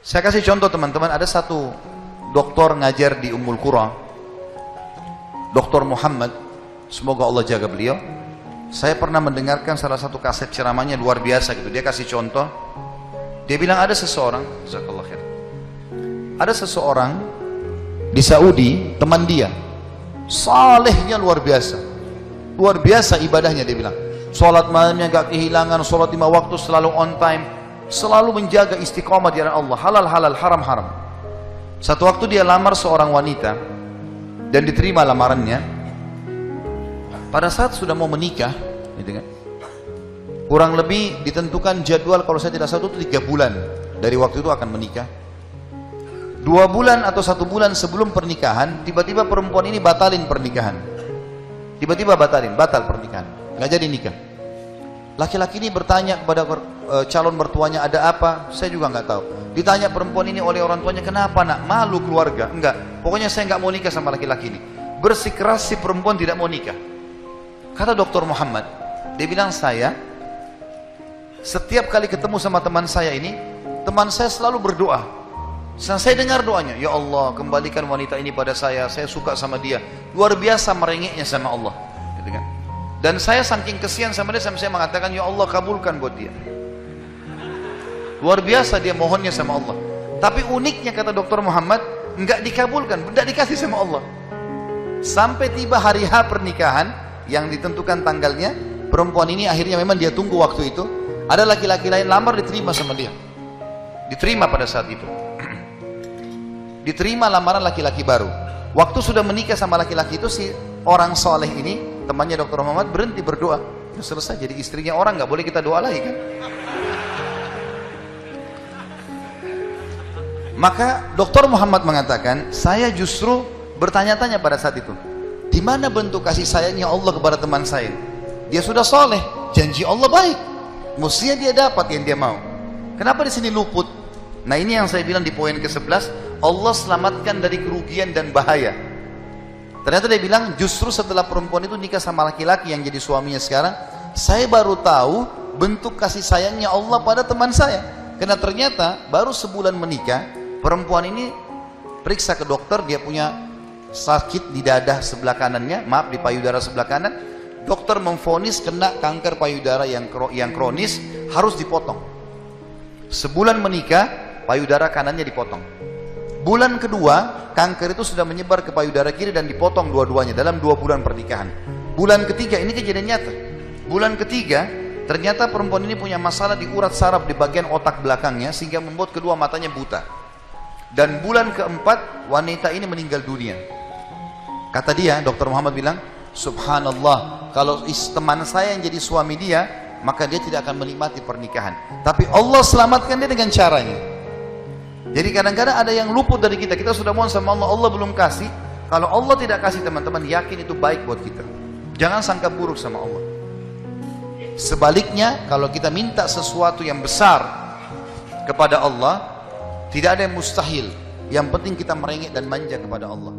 Saya kasih contoh teman-teman, ada satu doktor ngajar di Ummul Qura, Dr. Muhammad, semoga Allah jaga beliau. Saya pernah mendengarkan salah satu kaset ceramahnya luar biasa gitu. Dia kasih contoh, dia bilang ada seseorang, jazakallah khair, ada seseorang di Saudi, teman dia, salehnya luar biasa ibadahnya. Dia bilang, sholat malamnya gak kehilangan, sholat 5 waktu selalu on time, selalu menjaga istiqomah di jalan Allah, halal, haram. Satu waktu dia lamar seorang wanita dan diterima lamarannya. Pada saat sudah mau menikah, gitu kan, kurang lebih ditentukan jadwal, kalau saya tidak salah itu 3 bulan dari waktu itu akan menikah. 2 bulan atau 1 bulan sebelum pernikahan, tiba-tiba perempuan ini batal pernikahan, nggak jadi nikah. Laki-laki ini bertanya kepada calon mertuanya, ada apa? Saya juga nggak tahu. Ditanya perempuan ini oleh orang tuanya, kenapa nak? Malu keluarga? Enggak, pokoknya saya nggak mau nikah sama laki-laki ini. Bersikeras si perempuan tidak mau nikah. Kata Dr. Muhammad, dia bilang, saya setiap kali ketemu sama teman saya ini, teman saya selalu berdoa. Saya dengar doanya, ya Allah kembalikan wanita ini pada saya suka sama dia. Luar biasa merengeknya sama Allah, gitu kan. Dan saya saking kesian sama dia, sampai saya mengatakan, ya Allah kabulkan buat dia. Luar biasa dia mohonnya sama Allah. Tapi uniknya kata Dr. Muhammad, enggak dikabulkan, enggak dikasih sama Allah. Sampai tiba hari H pernikahan yang ditentukan tanggalnya, perempuan ini akhirnya memang dia tunggu waktu itu, ada laki-laki lain lamar, diterima sama dia. Diterima pada saat itu. Diterima lamaran laki-laki baru. Waktu sudah menikah sama laki-laki itu, si orang soleh ini, temannya Dr. Muhammad, berhenti berdoa. Ya selesai, jadi istrinya orang, nggak boleh kita doa lagi kan. Maka Dr. Muhammad mengatakan, saya justru bertanya-tanya pada saat itu, di mana bentuk kasih sayangnya Allah kepada teman saya? Dia sudah soleh, janji Allah baik, mestinya dia dapat yang dia mau. Kenapa di sini luput? Nah ini yang saya bilang di poin ke-11, Allah selamatkan dari kerugian dan bahaya. Ternyata dia bilang, justru setelah perempuan itu nikah sama laki-laki yang jadi suaminya sekarang, saya baru tahu bentuk kasih sayangnya Allah pada teman saya. Karena ternyata baru sebulan menikah, perempuan ini periksa ke dokter, dia punya sakit di dada sebelah kanannya, maaf di payudara sebelah kanan. Dokter memvonis kena kanker payudara yang kronis, harus dipotong. Sebulan menikah, payudara kanannya dipotong. Bulan kedua, kanker itu sudah menyebar ke payudara kiri dan dipotong dua-duanya dalam 2 bulan pernikahan. Bulan ketiga, ini kejadian nyata. Bulan ketiga, ternyata perempuan ini punya masalah di urat saraf di bagian otak belakangnya, sehingga membuat kedua matanya buta. Dan bulan keempat, wanita ini meninggal dunia. Kata dia, Dr. Muhammad bilang, subhanallah, kalau teman saya yang jadi suami dia, maka dia tidak akan menikmati pernikahan. Tapi Allah selamatkan dia dengan caranya. Jadi kadang-kadang ada yang luput dari kita. Kita sudah mohon sama Allah, Allah belum kasih. Kalau Allah tidak kasih, teman-teman yakin itu baik buat kita. Jangan sangka buruk sama Allah. Sebaliknya, kalau kita minta sesuatu yang besar kepada Allah, tidak ada yang mustahil. Yang penting kita merengek dan manja kepada Allah.